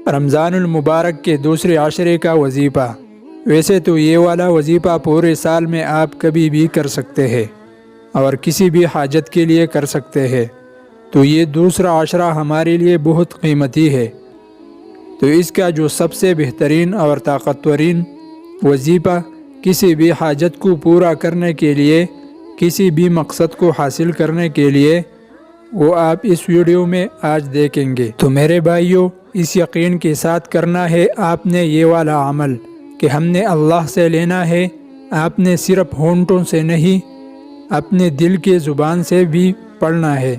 رمضان المبارک کے دوسرے عشرے کا وظیفہ۔ ویسے تو یہ والا وظیفہ پورے سال میں آپ کبھی بھی کر سکتے ہیں اور کسی بھی حاجت کے لیے کر سکتے ہیں، تو یہ دوسرا عشرہ ہمارے لیے بہت قیمتی ہے۔ تو اس کا جو سب سے بہترین اور طاقتورین وظیفہ کسی بھی حاجت کو پورا کرنے کے لیے، کسی بھی مقصد کو حاصل کرنے کے لیے، وہ آپ اس ویڈیو میں آج دیکھیں گے۔ تو میرے بھائیوں، اس یقین کے ساتھ کرنا ہے آپ نے یہ والا عمل کہ ہم نے اللہ سے لینا ہے۔ آپ نے صرف ہونٹوں سے نہیں، اپنے دل کے زبان سے بھی پڑھنا ہے،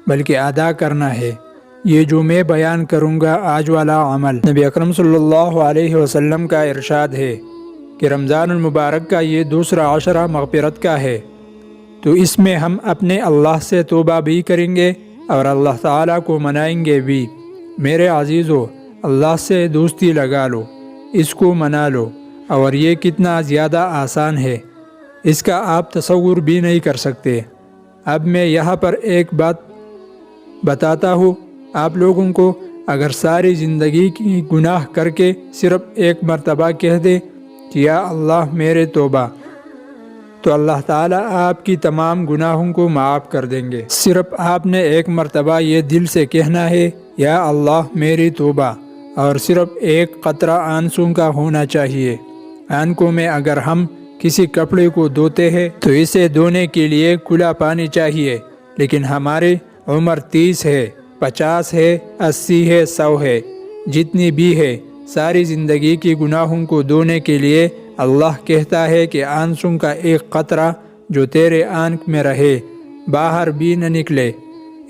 بلکہ ادا کرنا ہے۔ یہ جو میں بیان کروں گا آج والا عمل، نبی اکرم صلی اللہ علیہ وسلم کا ارشاد ہے کہ رمضان المبارک کا یہ دوسرا عشرہ مغفرت کا ہے، تو اس میں ہم اپنے اللہ سے توبہ بھی کریں گے اور اللہ تعالیٰ کو منائیں گے بھی۔ میرے عزیزو، اللہ سے دوستی لگا لو، اس کو منا لو، اور یہ کتنا زیادہ آسان ہے، اس کا آپ تصور بھی نہیں کر سکتے۔ اب میں یہاں پر ایک بات بتاتا ہوں آپ لوگوں کو، اگر ساری زندگی کی گناہ کر کے صرف ایک مرتبہ کہہ دے کہ یا اللہ میرے توبہ، تو اللہ تعالیٰ آپ کی تمام گناہوں کو معاف کر دیں گے۔ صرف آپ نے ایک مرتبہ یہ دل سے کہنا ہے یا اللہ میری توبہ، اور صرف ایک قطرہ آنسوں کا ہونا چاہیے۔ آنکھوں میں اگر ہم کسی کپڑے کو دھوتے ہیں تو اسے دھونے کے لیے کھلا پانی چاہیے، لیکن ہماری عمر 30 ہے، 50 ہے، 80 ہے، 100 ہے، جتنی بھی ہے، ساری زندگی کی گناہوں کو دھونے کے لیے اللہ کہتا ہے کہ آنسوں کا ایک قطرہ جو تیرے آنکھ میں رہے، باہر بھی نہ نکلے،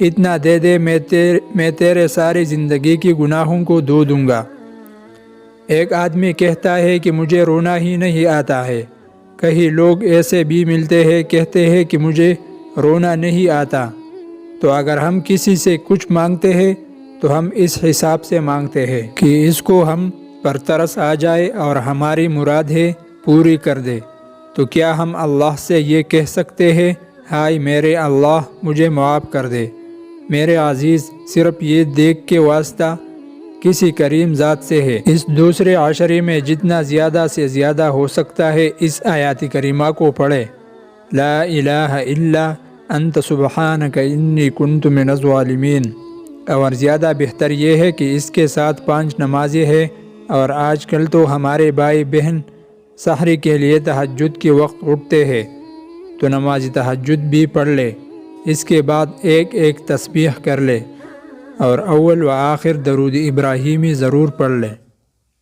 اتنا دے دے، میں تیرے ساری زندگی کی گناہوں کو دھو دوں گا۔ ایک آدمی کہتا ہے کہ مجھے رونا ہی نہیں آتا ہے۔ کئی لوگ ایسے بھی ملتے ہیں، کہتے ہیں کہ مجھے رونا نہیں آتا۔ تو اگر ہم کسی سے کچھ مانگتے ہیں تو ہم اس حساب سے مانگتے ہیں کہ اس کو ہم پر ترس آ جائے اور ہماری مراد ہے پوری کر دے۔ تو کیا ہم اللہ سے یہ کہہ سکتے ہیں ہائے میرے اللہ مجھے معاف کر دے؟ میرے عزیز، صرف یہ دیکھ کے واسطہ کسی کریم ذات سے ہے۔ اس دوسرے عشرے میں جتنا زیادہ سے زیادہ ہو سکتا ہے اس آیات کریمہ کو پڑھے، لا الہ الا انت سبحانک انی کنت من الظالمین۔ اور زیادہ بہتر یہ ہے کہ اس کے ساتھ 5 نمازیں ہیں، اور آج کل تو ہمارے بھائی بہن سحری کے لیے تہجد کے وقت اٹھتے ہیں، تو نماز تہجد بھی پڑھ لے، اس کے بعد ایک تسبیح کر لے، اور اول و آخر درود ابراہیمی ضرور پڑھ لے۔